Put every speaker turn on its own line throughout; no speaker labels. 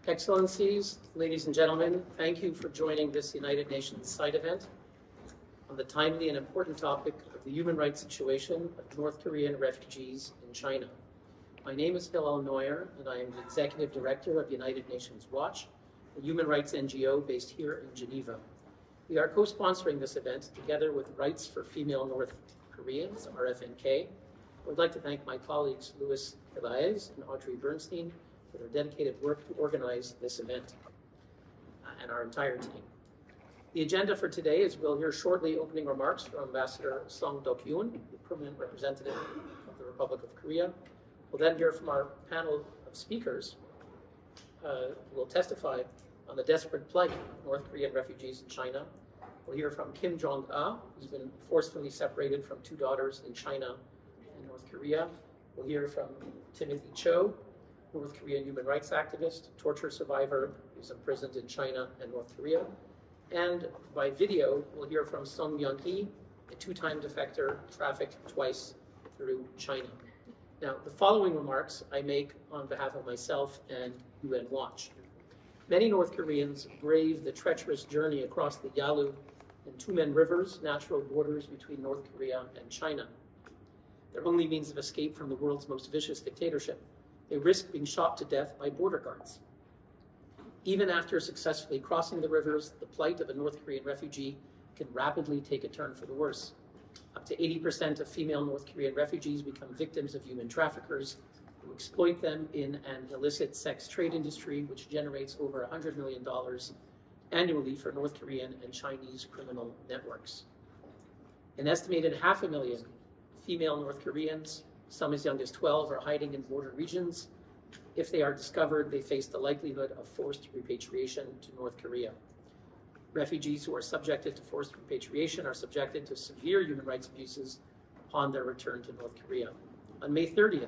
Excellencies, ladies and gentlemen, thank you for joining this United Nations side event on the timely and important topic of the human rights situation of North Korean refugees in China. My name is Hillel Neuer, and I am the Executive Director of United Nations Watch, a human rights NGO based here in Geneva. We are co-sponsoring this event together with Rights for Female North Koreans, RFNK. I would like to thank my colleagues Louis Elias and Audrey Bernstein for their dedicated work to organize this event, and our entire team. The agenda for today is we'll hear shortly opening remarks from Ambassador Song Dok-yoon, the permanent representative of the Republic of Korea. We'll then hear from our panel of speakers who will testify on the desperate plight of North Korean refugees in China. We'll hear from Kim Jong-ah, who's been forcefully separated from two daughters in China and North Korea. We'll hear from Timothy Cho, North Korean human rights activist, torture survivor, who's imprisoned in China and North Korea. And by video, we'll hear from Sung Myung-hee, a two-time defector trafficked twice through China. Now, the following remarks I make on behalf of myself and UN Watch. Many North Koreans brave the treacherous journey across the Yalu and Tumen rivers, natural borders between North Korea and China. Their only means of escape from the world's most vicious dictatorship. They risk being shot to death by border guards. Even after successfully crossing the rivers, the plight of a North Korean refugee can rapidly take a turn for the worse. Up to 80% of female North Korean refugees become victims of human traffickers who exploit them in an illicit sex trade industry, which generates over $100 million annually for North Korean and Chinese criminal networks. An estimated 500,000 female North Koreans, some as young as 12, are hiding in border regions. If they are discovered, they face the likelihood of forced repatriation to North Korea. Refugees who are subjected to forced repatriation are subjected to severe human rights abuses upon their return to North Korea. On May 30th,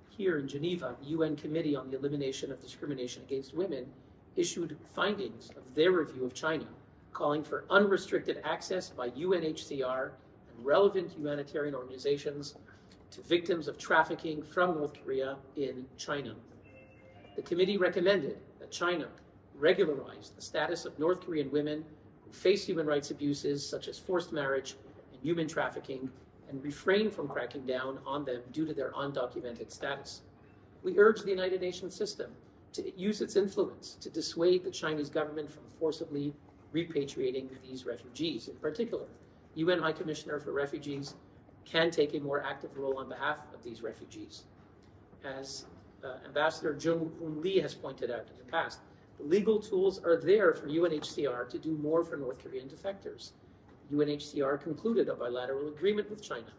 here in Geneva, the UN Committee on the Elimination of Discrimination Against Women issued findings of their review of China, calling for unrestricted access by UNHCR and relevant humanitarian organizations to victims of trafficking from North Korea in China. The committee recommended that China regularize the status of North Korean women who face human rights abuses such as forced marriage and human trafficking, and refrain from cracking down on them due to their undocumented status. We urge the United Nations system to use its influence to dissuade the Chinese government from forcibly repatriating these refugees. In particular, UN High Commissioner for Refugees can take a more active role on behalf of these refugees. As Ambassador Jung-Hoon Lee has pointed out in the past, the legal tools are there for UNHCR to do more for North Korean defectors. UNHCR concluded a bilateral agreement with China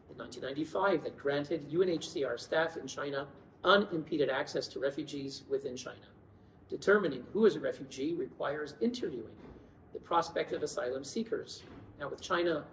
in 1995 that granted UNHCR staff in China unimpeded access to refugees within China. Determining who is a refugee requires interviewing the prospective asylum seekers. Now, with China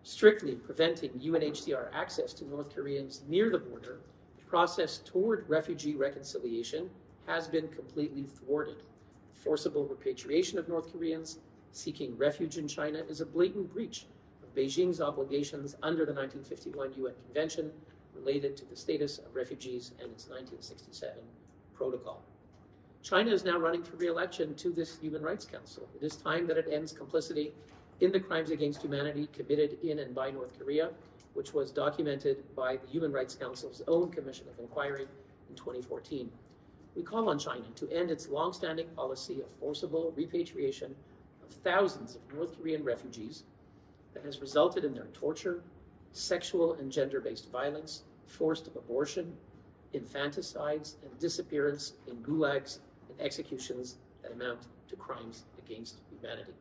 strictly preventing UNHCR access to North Koreans near the border, the process toward refugee reconciliation has been completely thwarted. Forcible repatriation of North Koreans seeking refuge in China is a blatant breach of Beijing's obligations under the 1951 UN Convention related to the status of refugees and its 1967 protocol. China is now running for re-election to this Human Rights Council. It is time that it ends complicity in the crimes against humanity committed in and by North Korea, which was documented by the Human Rights Council's own Commission of Inquiry in 2014. We call on China to end its long-standing policy of forcible repatriation of thousands of North Korean refugees that has resulted in their torture, sexual and gender-based violence, forced abortion, infanticides, and disappearance in gulags and executions that amount to crimes against humanity.